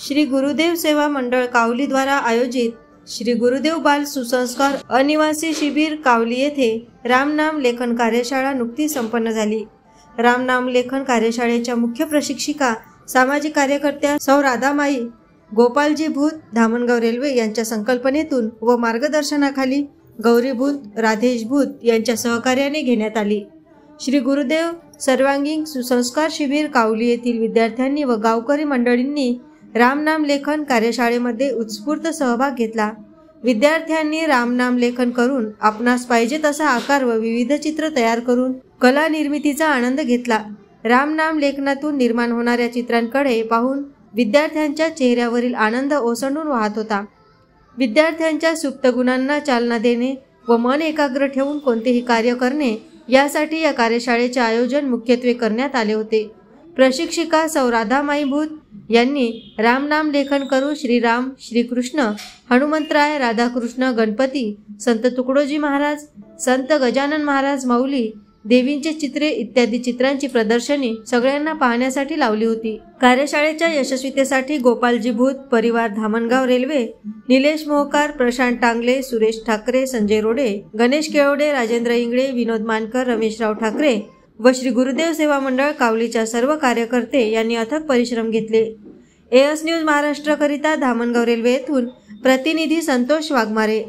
श्री गुरुदेव सेवा मंडळ कावली द्वारा आयोजित श्री गुरुदेव बाल सुसंस्कार अनिवासी शिबिर कावली येथे रामनाम लेखन कार्यशाळा नुकतीच संपन्न झाली। रामनाम लेखन कार्यशाळेच्या मुख्य प्रशिक्षिका सामाजिक कार्यकर्त्या सौ राधामाई गोपालजी भूत धामणगाव रेल्वे यांच्या संकल्पनेतून व मार्गदर्शनाखाली गौरी भूत राधेश भूत यांच्या सहकार्याने घेण्यात आली। श्री गुरुदेव सर्वांगीण सुसंस्कार शिबिर कावली येथील विद्यार्थ्यांनी व गावकरी मंडळींनी रामनाम लेखन कार्यशाळेमध्ये उत्स्फूर्त सहभाग घेतला। विद्यार्थ्यांनी रामनाम लेखन करून आपणास पाहिजे तसा आकार व विविध चित्र तयार करून कला निर्मितीचा आनंद घेतला। रामनाम लेखनातून निर्माण होणाऱ्या चित्रांकडे पाहून विद्यार्थ्यांच्या चेहऱ्यावरील आनंद ओसंडून वाहत होता। विद्यार्थ्यांच्या सुप्त गुणांना चालना देणे व मन एकाग्र ठेवून कोणतेही कार्य करणे यासाठी या कार्यशाळेचे आयोजन मुख्यत्वे करण्यात आले होते। प्रशिक्षिका सौ राधामाई भूत यांनी रामनाम लेखन करून श्रीराम श्रीकृष्ण हनुमंतराय राधाकृष्ण गणपती संत तुकडोजी महाराज संत गजानन महाराज माऊली देवींचे चित्रे इत्यादी चित्रांची प्रदर्शनी सगळ्यांना पाहण्यासाठी लावली होती। कार्यशाळेच्या यशस्वीतेसाठी गोपालजी भूत परिवार धामणगाव रेल्वे निलेश मोहकार प्रशांत टांगले सुरेश ठाकरे संजय रोडे गणेश केळवडे राजेंद्र इंगळे विनोद मानकर रमेशराव ठाकरे व श्री गुरुदेव सेवा मंडळ कावलीच्या सर्व कार्यकर्ते यांनी अथक परिश्रम घेतले। एएस न्यूज महाराष्ट्र करिता धामणगाव रेल्वे येथून प्रतिनिधी संतोष वाघमारे।